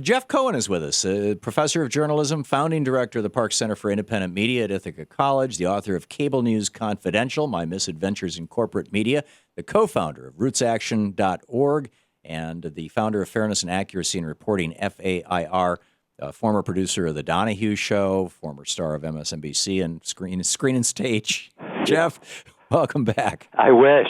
Jeff Cohen is with us, a professor of journalism, founding director of the Park Center for Independent Media at Ithaca College, the author of Cable News Confidential, My Misadventures in Corporate Media, the co-founder of rootsaction.org, and the founder of Fairness and Accuracy in Reporting, F.A.I.R., former producer of The Donahue Show, former star of MSNBC and Screen and Stage. Jeff, welcome back. I wish.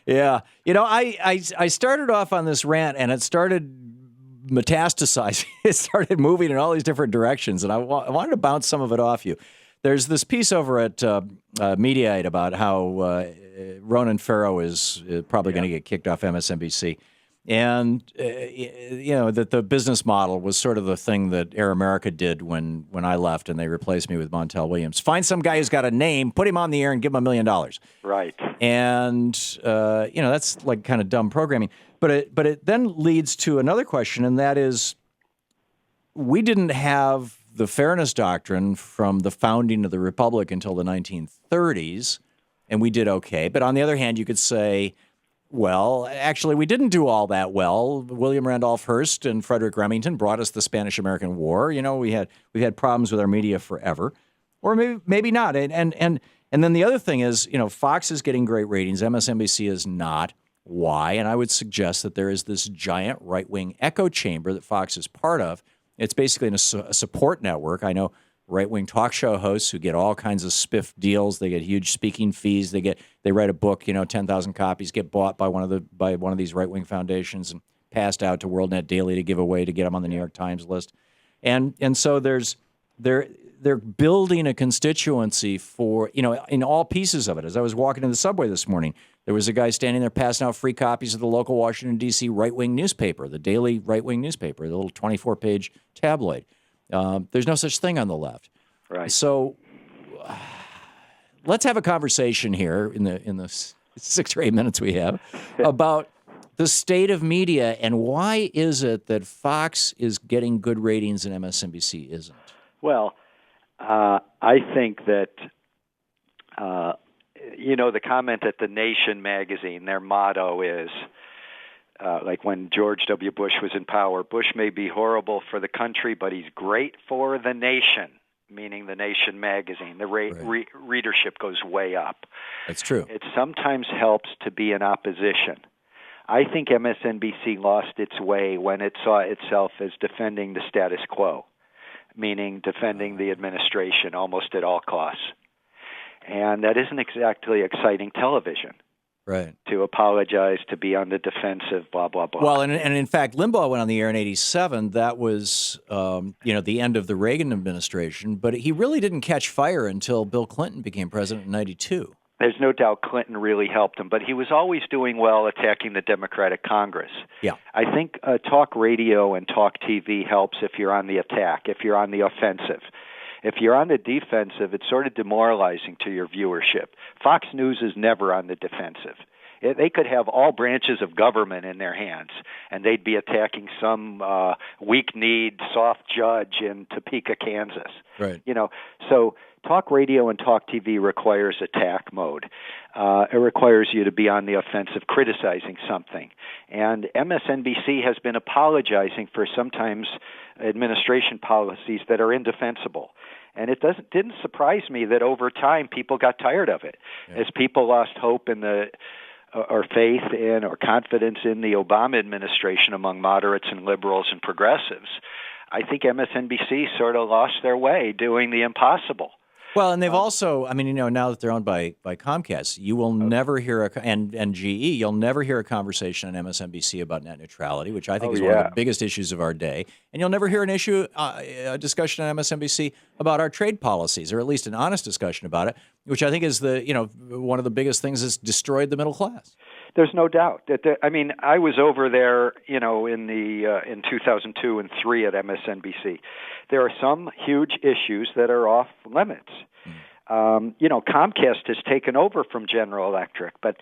Yeah. You know, I started off on this rant, and it started metastasizing. It started moving in all these different directions, and I wanted to bounce some of it off you. There's this piece over at Media-Ithaca about how Ronan Farrow is probably going to get kicked off MSNBC. And, that the business model was sort of the thing that Air America did when I left and they replaced me with Montel Williams. Find some guy who's got a name, put him on the air, and give him $1 million. Right. And, that's like kind of dumb programming. But it then leads to another question, and that is, we didn't have the fairness doctrine from the founding of the Republic until the 1930s, and we did okay. But on the other hand, you could say, well, actually, we didn't do all that well. William Randolph Hearst and Frederick Remington brought us the Spanish-American War. You know, we've had problems with our media forever, or maybe not. And then the other thing is, Fox is getting great ratings. MSNBC is not. Why? And I would suggest that there is this giant right-wing echo chamber that Fox is part of. It's basically a support network. I know right-wing talk show hosts who get all kinds of spiff deals. They get huge speaking fees. They write a book, 10,000 copies, get bought by one of these right-wing foundations and passed out to WorldNet Daily to give away to get them on the New York Times list. And so they're building a constituency for, in all pieces of it. As I was walking in the subway this morning, there was a guy standing there passing out free copies of the local Washington, D.C. right-wing newspaper, the daily right-wing newspaper, the little 24-page tabloid. There's no such thing on the left. Right. So let's have a conversation here in the 6 or 8 minutes we have about the state of media and why is it that Fox is getting good ratings and MSNBC isn't? Well, I think that, the comment at The Nation magazine, their motto is, like when George W. Bush was in power, Bush may be horrible for the country, but he's great for the nation, meaning The Nation magazine. The readership goes way up. That's true. It sometimes helps to be in opposition. I think MSNBC lost its way when it saw itself as defending the status quo, meaning defending the administration almost at all costs. And that isn't exactly exciting television. Right. To apologize, to be on the defensive, blah, blah, blah. Well, and in fact, Limbaugh went on the air in 87. That was, the end of the Reagan administration. But he really didn't catch fire until Bill Clinton became president in 92. There's no doubt Clinton really helped him, but he was always doing well attacking the Democratic Congress. Yeah. I think talk radio and talk TV helps if you're on the attack, if you're on the offensive. If you're on the defensive, it's sort of demoralizing to your viewership. Fox News is never on the defensive. They could have all branches of government in their hands, and they'd be attacking some weak-kneed, soft judge in Topeka, Kansas. Right. So talk radio and talk TV requires attack mode. It requires you to be on the offensive, criticizing something. And MSNBC has been apologizing for sometimes administration policies that are indefensible. And it didn't surprise me that over time people got tired of it. Yeah. As people lost hope in or faith in or confidence in the Obama administration among moderates and liberals and progressives, I think MSNBC sort of lost their way doing the impossible. Well, and they've also, now that they're owned by Comcast, you will never hear and GE, you'll never hear a conversation on MSNBC about net neutrality, which I think is one of the biggest issues of our day. And you'll never hear a discussion on MSNBC about our trade policies, or at least an honest discussion about it, which I think is one of the biggest things that's destroyed the middle class. There's no doubt that I was over there, in 2002 and 3 at MSNBC. There are some huge issues that are off limits. Comcast has taken over from General Electric, but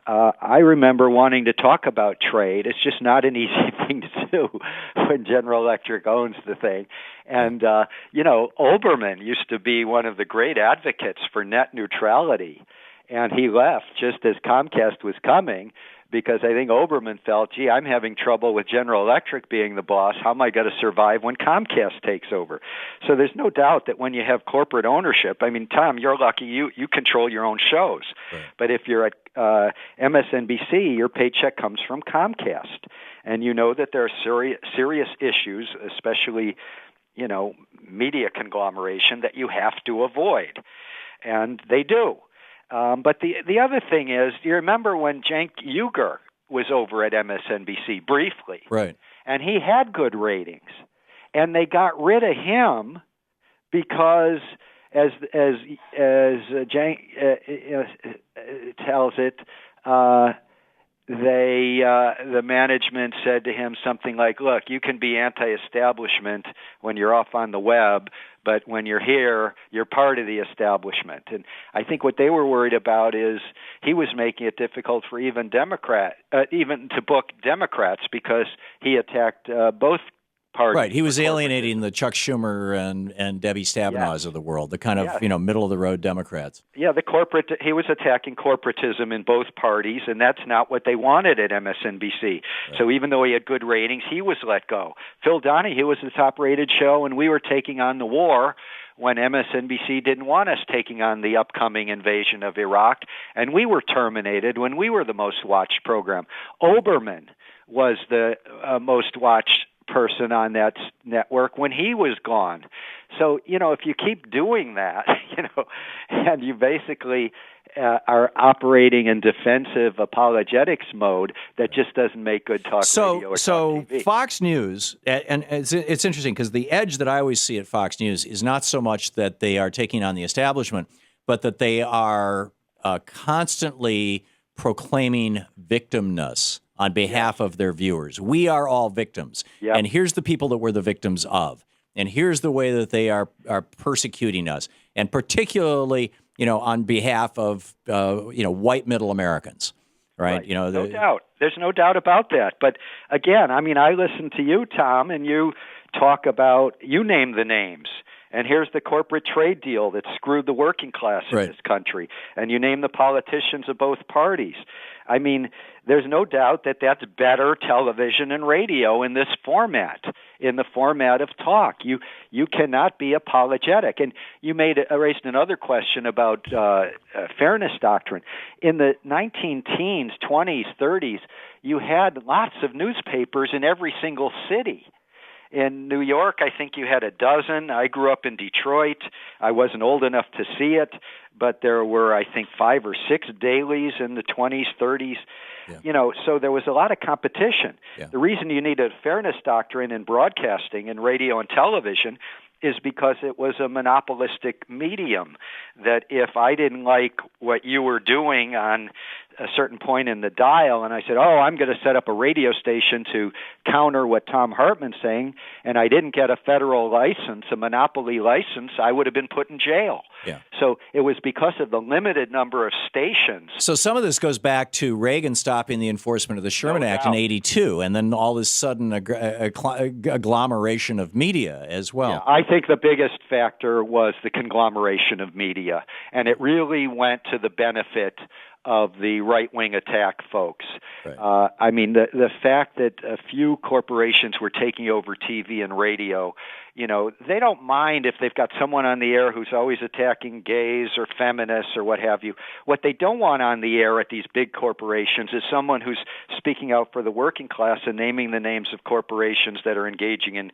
I remember wanting to talk about trade. It's just not an easy thing to do when General Electric owns the thing. And, Olbermann used to be one of the great advocates for net neutrality. And he left just as Comcast was coming because I think Oberman felt, gee, I'm having trouble with General Electric being the boss. How am I going to survive when Comcast takes over? So there's no doubt that when you have corporate ownership, I mean, Tom, you're lucky you control your own shows. Right. But if you're at MSNBC, your paycheck comes from Comcast. And you know that there are serious issues, especially, media conglomeration, that you have to avoid. And they do. But the other thing is, do you remember when Cenk Uygur was over at MSNBC briefly? Right. And he had good ratings. And they got rid of him because, as Cenk tells it, the management said to him something like, look, you can be anti-establishment when you're off on the web, but when you're here, you're part of the establishment. And I think what they were worried about is he was making it difficult for even to book Democrats, because he attacked both parties. Right. He was alienating the Chuck Schumer and Debbie Stabenow's of the world, the kind of, middle-of-the-road Democrats. Yeah, he was attacking corporatism in both parties, and that's not what they wanted at MSNBC. Right. So even though he had good ratings, he was let go. Phil Donahue was the top-rated show, and we were taking on the war when MSNBC didn't want us taking on the upcoming invasion of Iraq, and we were terminated when we were the most-watched program. Oberman was the most watched person on that network when he was gone. So, if you keep doing that, and you basically are operating in defensive apologetics mode, that just doesn't make good talk radio or talk TV. Fox News, and it's interesting because the edge that I always see at Fox News is not so much that they are taking on the establishment, but that they are constantly proclaiming victimness on behalf of their viewers. We are all victims. Yep. And here's the people that we're the victims of. And here's the way that they are persecuting us. And particularly, on behalf of, white middle Americans. Right? No doubt. There's no doubt about that. But again, I listen to you, Tom, and you talk about, you name the names. And here's the corporate trade deal that screwed the working class in this country. And you name the politicians of both parties. There's no doubt that that's better television and radio in this format, in the format of talk. You cannot be apologetic. And you raised another question about fairness doctrine. In the 19-teens, 20s, 30s, you had lots of newspapers in every single city. In New York, I think you had a dozen. I grew up in Detroit. I wasn't old enough to see it, but there were, I think, 5 or 6 dailies in the 20s, 30s. Yeah. So there was a lot of competition. Yeah. The reason you needed a fairness doctrine in broadcasting, in radio and television, is because it was a monopolistic medium, that if I didn't like what you were doing on a certain point in the dial, and I said, I'm going to set up a radio station to counter what Thom Hartmann's saying, and I didn't get a federal license, a monopoly license, I would have been put in jail. Yeah. So it was because of the limited number of stations. So some of this goes back to Reagan stopping the enforcement of the Sherman Act in 82, and then all of a sudden agglomeration of media as well. Yeah, I think the biggest factor was the conglomeration of media, and it really went to the benefit of the right-wing attack folks. Right. The fact that a few corporations were taking over TV and radio, they don't mind if they've got someone on the air who's always attacking gays or feminists or what have you. What they don't want on the air at these big corporations is someone who's speaking out for the working class and naming the names of corporations that are engaging in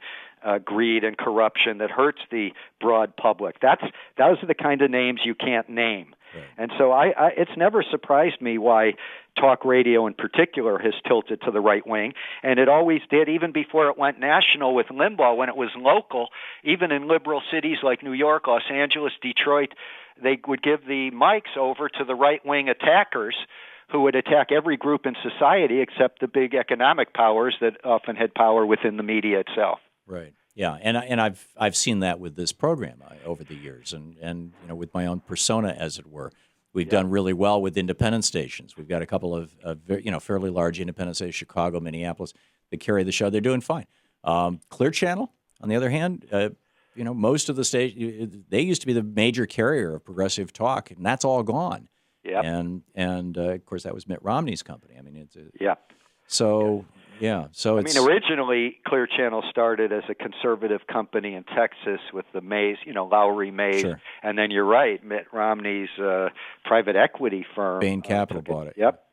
greed and corruption that hurts the broad public. Those are the kind of names you can't name. Right. And so it's never surprised me why talk radio in particular has tilted to the right wing, and it always did, even before it went national with Limbaugh. When it was local, even in liberal cities like New York, Los Angeles, Detroit, they would give the mics over to the right-wing attackers who would attack every group in society except the big economic powers that often had power within the media itself. Right. Yeah, and I've seen that with this program over the years, and with my own persona, as it were. We've done really well with independent stations. We've got a couple of fairly large independent stations, Chicago, Minneapolis, that carry the show. They're doing fine. Clear Channel, on the other hand, most of the stations, they used to be the major carrier of progressive talk, and that's all gone. Yep. And of course, that was Mitt Romney's company. I mean, it's yeah. So yeah, so I mean, originally Clear Channel started as a conservative company in Texas with the Mays, Lowry Mays, Sure. And then you're right, Mitt Romney's private equity firm, Bain Capital bought it. Yep.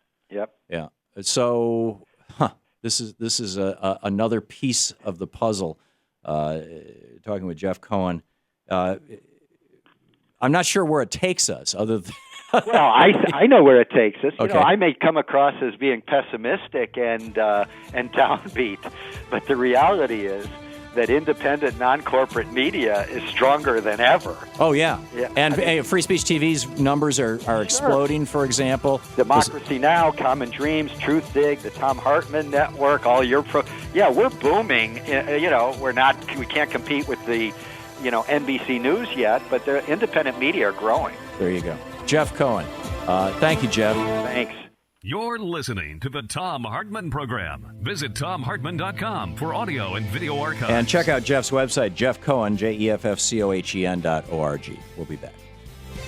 Yeah. So, this is another piece of the puzzle. Talking with Jeff Cohen, I'm not sure where it takes us, other than. Well, I know where it takes us. Okay. I may come across as being pessimistic and downbeat, but the reality is that independent, non-corporate media is stronger than ever. Oh yeah, Yeah, and Free Speech TV's numbers are exploding. For example, Democracy Now!, Common Dreams, Truth Dig, the Thom Hartmann Network, all your we're booming. We can't compete with the NBC News yet, but the independent media are growing. There you go. Jeff Cohen. Thank you, Jeff. Thanks. You're listening to the Thom Hartmann Program. Visit ThomHartmann.com for audio and video archives. And check out Jeff's website, Jeff Cohen, JEFFCOHEN.org. We'll be back.